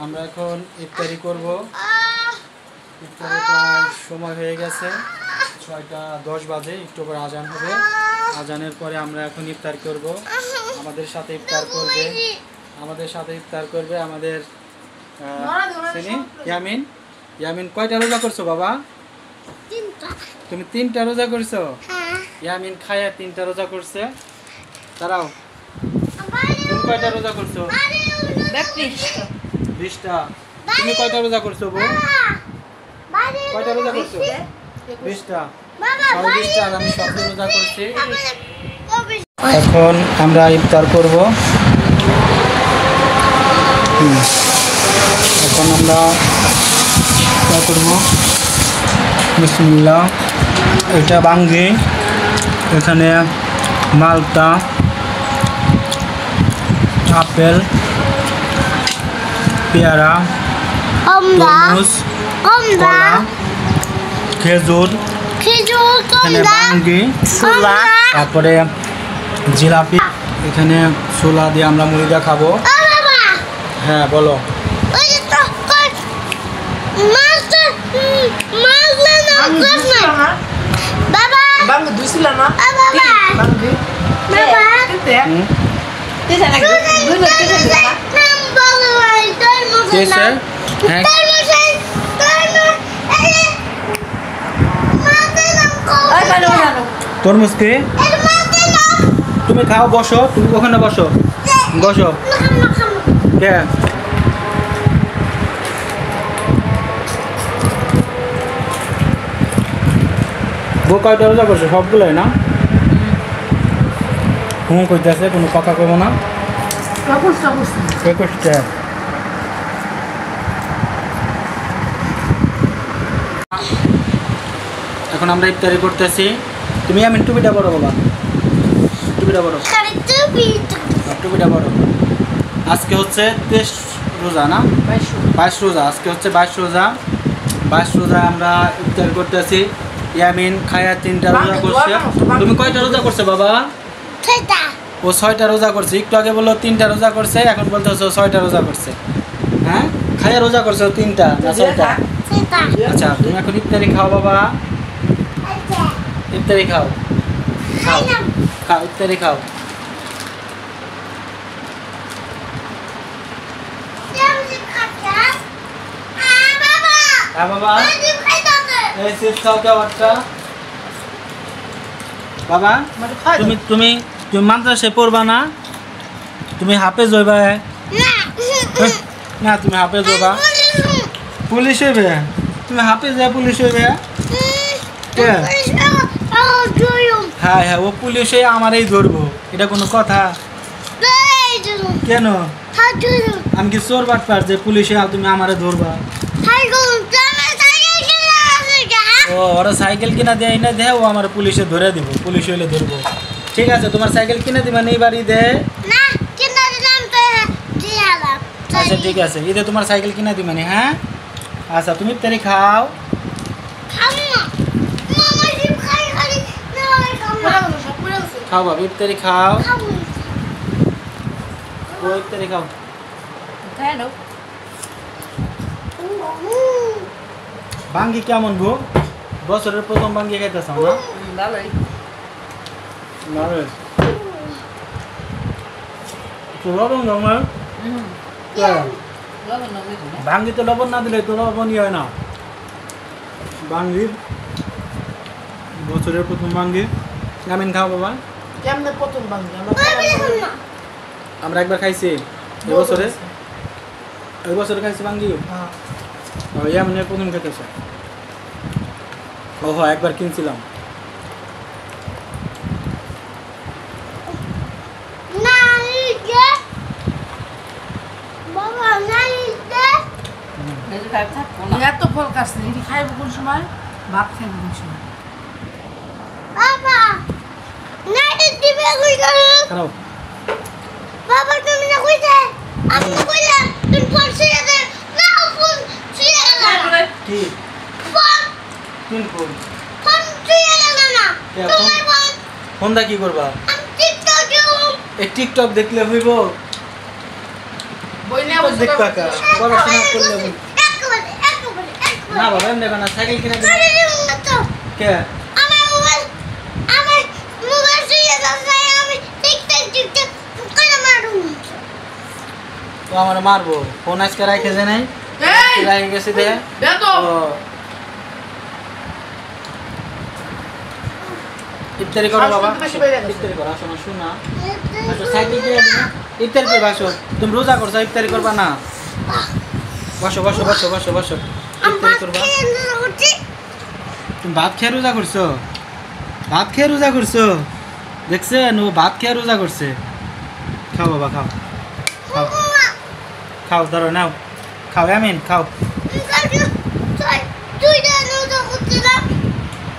আমরা এখন ইফতারি করব। ইফতারের প্রায় সময় হয়ে গেছে, 6:10 বাজে, একটু পরে আজান হবে। আজানের পরে আমরা এখন ইফতার করব। আমাদের সাথে ইফতার করবে আমাদের ইয়ামিন। ইয়ামিন কয়টা রোজা করছো বাবা? তুমি 3টা রোজা করছো? ইয়ামিন খায়া 3টা রোজা করছে। দাঁড়াও, তুমি কয়টা রোজা করছো? 20টা। তুমি কয়টা রোজা করছো বউ? কয়টা রোজা করছো? 20টা। 20টা। আর আমি 7 রোজা করছি। এখন আমরা ইফতার করব। এখন আমরা ইফতার করব। বিসমিল্লাহ। এটা বাঙ্গি, এখানে মালটা, আপেল, পেয়ারা, তরমুজ, কলা, খেজুর, এখানে বাঙ্গি, তারপরে জিলাপি। এখানে ছোলা দিয়ে আমরা মুড়িটা খাবো। হ্যাঁ বলো। তরমুজ কি? তুমি খাও, বসো। তুমি ওখানে বসো, বসো। বউ কয়টা রোজা করছো? সবগুলোই না? কইতেছে, কোনো কথা কব না। 21টা। এখন আমরা ইফতারি করতেছি। তুমি আমি টুপিটা বড় বাবা, টুপিটা বড়, টুপিটা বড়। আজকে হচ্ছে 23 রোজা না? 22 রোজা। আজকে হচ্ছে 22 রোজা। 22 রোজা আমরা ইফতারি করতেছি। ইয়ামিন খায়া 3টা রোজা করছে। তুমি কয়টা রোজা করছো বাবা? 6টা। ও 6টা রোজা করছে। একটু আগে বললো 3টা রোজা করছে, এখন বলতেছো 6টা রোজা করছে। হ্যাঁ, খায়া রোজা করছো 3টা না 6টা? আচ্ছা, তুমি এখন ইফতারি খাও বাবা। ইফতারি খাও, খাও খাও, ইফতারি খাও। হ্যাঁ বাবা, এই চিপস খাও তো একটা। বাবা তুমি তুমি তুমি মাদ্রাসায় পড়বা না? তুমি হাফেজ হইবা না? তুমি হাফেজ হইবা, পুলিশ হইবে। তুমি হাফেজ হয়ে পুলিশ হইবে? হ্যাঁ হ্যাঁ, ও পুলিশে আমারই ধরবো, এটা কোনো কথা? কেন? আমি কি চোর বাটপার যে পুলিশে তুমি আমারে ধরবা? ও, ওরা সাইকেল কিনা দেয় না, দেয় ও আমার পুলিশে ধরে দিব, পুলিশ হইলে ধরবো। ঠিক আছে, তোমার সাইকেল কিনে দিবা না এই বাড়ি দে? আচ্ছা ঠিক আছে, ঈদে তোমার সাইকেল কিনে দিবা না? হ্যাঁ আচ্ছা, তুমি ইফতারি খাও। খাও বাবা, ইফতারি খাও। ও ইফতারি খাও। বাঙ্গি কেমন গো? বছরের প্রথম বাঙ্গি খাইতেছ না? লবণ ভাঙ্গি তো লবণ না দিলে তো লবণই হয় না। বাঙ্গির বছরের প্রথম বাঙ্গি। গামিন খাও বাবা। কেমনে প্রথম বাঙ্গি? আমরা একবার খাইছি এই বছরে খাইছি বাঙ্গি। ইয়ামিনের প্রথম খেতেছে। ওহো, একবার কিনছিলাম। এত ফল কাটছে, এটি খাইব কোন সময়? ভাত খাইব কোন সময়? বাবা তুমি না কইতে, আমি কইলাম তুমি ফোন ছিড়ে দে, না ফোন ছিড়ে গেল। কি ফোন? কোন ফোন? ফোন ছিড়ে গেল না। তোমার ফোন। ফোনটা কি করবা? আমি টিকটক দেখব। এই টিকটক দেখলে হইব? বই নিয়ে বসে দেখ কাকা পড়াশোনা করলে না একবারে বাবা এমনি না সাইকেল কিনে দিন কে আমার মোবাইল দিয়ে যাচ্ছে আমি টিকটক করে মারুম তো আমার মারবো ফোন আজকে রাখে যে নাই এই রাখে গেছে দে দে তো ইফতারি করো বাবা বেশি বেড়ে গেছে। ইফতারি করো আসো না শোনা আসো সাইকেল দিয়ে দিন ইফতারি করবে আসো তুমি রোজা করছো ইফতারি করবা না বসো বসো বসো বসো বসো ইফতারি করবা তুমি ভাত খেয়ে রোজা করছো ভাত খেয়ে রোজা করছো দেখছেন ও ভাত খেয়ে রোজা করছে খাও বাবা খাও খাও খাও ধরো নাও খাও আমিন খাও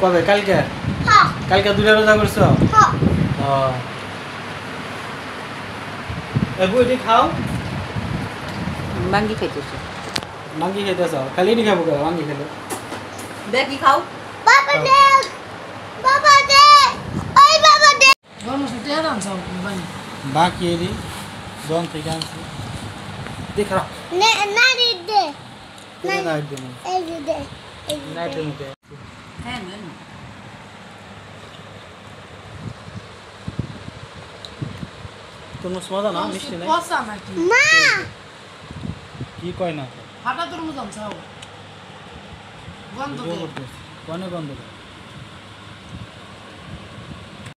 কবে কালকে কালকে দুটা রোজা করছো এটি খাও মাঙ্গি খাইতেছে মাঙ্গি খাইতেছ খালি এটি খাবো কেন মাঙ্গি খেলে দেখি খাও গণশুটে রান্না বানি বাকি এটি জন থেকে আনছি দেখ রাখ নাইট মুখে হ্যাঁ নেন তরমুজ মজা না মিষ্টি নাই পচা নাকি কি কয় না ফাটা তরমুজ আনছাও গন্ধ কনে গন্ধ